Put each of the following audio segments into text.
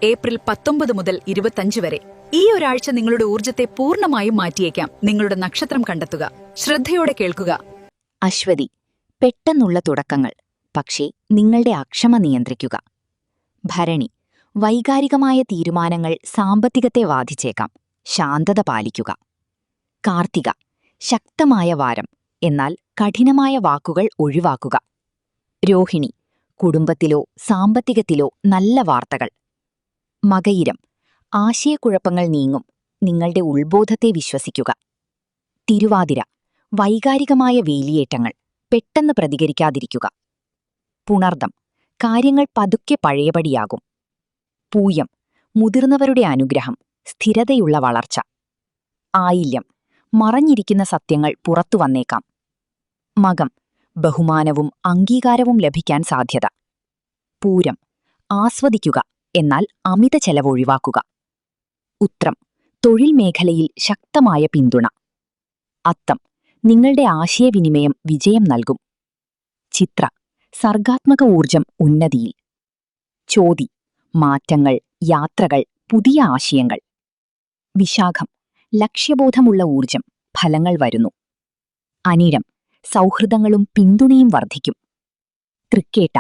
April 19 മുതൽ 25 വരെ. ഈ ഒരാഴ്ച നിങ്ങളുടെ ഊർജ്ജത്തെ പൂർണ്ണമായും മാറ്റിയേക്കാം. നിങ്ങളുടെ നക്ഷത്രം കണ്ടെത്തുക. ശ്രദ്ധയോടെ കേൾക്കുക. അശ്വതി, പെട്ടെന്നുള്ള തുടക്കങ്ങൾ, പക്ഷേ നിങ്ങളുടെ അക്ഷമ നിയന്ത്രിക്കുക. ഭരണി, വൈകാരികമായ തീരുമാനങ്ങൾ സാമ്പത്തികത്തെ ബാധിച്ചേക്കാം. ശാന്തത പാലിക്കുക. കാർത്തിക, ശക്തമായ വാരം, എന്നാൽ കഠിനമായ വാക്കുകൾ ഒഴിവാക്കുക. രോഹിണി, കുടുംബത്തിലോ സാമ്പത്തികത്തിലോ നല്ല വാർത്തകൾ. മകയിരം, ആശയക്കുഴപ്പങ്ങൾ നീങ്ങും. നിങ്ങളുടെ ഉൾബോധത്തെ വിശ്വസിക്കുക. തിരുവാതിര, വൈകാരികമായ വേലിയേറ്റങ്ങൾ, പെട്ടെന്ന് പ്രതികരിക്കാതിരിക്കുക. പുണർദം, കാര്യങ്ങൾ പതുക്കെ പഴയപടിയാകും. പൂയം, മുതിർന്നവരുടെ അനുഗ്രഹം, സ്ഥിരതയുള്ള വളർച്ച. ആയില്യം, മറഞ്ഞിരിക്കുന്ന സത്യങ്ങൾ പുറത്തു വന്നേക്കാം. മകം, ബഹുമാനവും അംഗീകാരവും ലഭിക്കാൻ സാധ്യത. പൂരം, ആസ്വദിക്കുക, എന്നാൽ അമിത ചെലവൊഴിവാക്കുക. ഉത്രം, തൊഴിൽ മേഖലയിൽ ശക്തമായ പിന്തുണ. അത്തം, നിങ്ങളുടെ ആശയവിനിമയം വിജയം നൽകും. ചിത്ര, സർഗാത്മക ഊർജം ഉന്നതിയിൽ. ചോതി, മാറ്റങ്ങൾ, യാത്രകൾ, പുതിയ ആശയങ്ങൾ. വിശാഖം, ലക്ഷ്യബോധമുള്ള ഊർജം, ഫലങ്ങൾ വരുന്നു. അനിഴം, സൗഹൃദങ്ങളും പിന്തുണയും വർദ്ധിക്കും. തൃക്കേട്ട,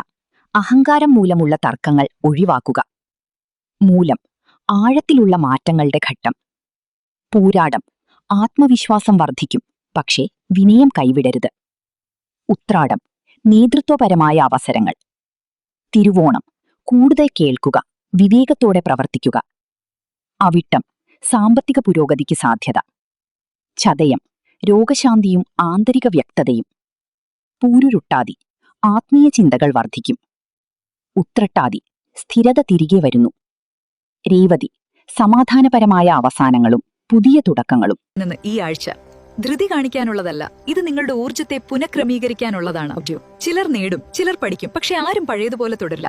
അഹങ്കാരം മൂലമുള്ള തർക്കങ്ങൾ ഒഴിവാക്കുക. മൂലം, ആഴത്തിലുള്ള മാറ്റങ്ങളുടെ ഘട്ടം. പൂരാടം, ആത്മവിശ്വാസം വർദ്ധിക്കും, പക്ഷേ വിനയം കൈവിടരുത്. ഉത്രാടം, നേതൃത്വപരമായ അവസരങ്ങൾ. തിരുവോണം, കൂടുതൽ കേൾക്കുക, വിവേകത്തോടെ പ്രവർത്തിക്കുക. അവിട്ടം, സാമ്പത്തിക പുരോഗതിക്ക് സാധ്യത. ചതയം, രോഗശാന്തിയും ആന്തരിക വ്യക്തതയും. പൂരുരുട്ടാതി, ആത്മീയ ചിന്തകൾ വർദ്ധിക്കും. ഉത്രട്ടാതി, സ്ഥിരത തിരികെ വരുന്നു. രേവതി, സമാധാനപരമായ അവസാനങ്ങളും പുതിയ തുടക്കങ്ങളും. ഈ ആഴ്ച ധൃതി കാണിക്കാനുള്ളതല്ല, ഇത് നിങ്ങളുടെ ഊർജ്ജത്തെ പുനഃക്രമീകരിക്കാനുള്ളതാണ്. ചിലർ നേടും, ചിലർ പഠിക്കും, പക്ഷെ ആരും പഴയതുപോലെ തുടരില്ല.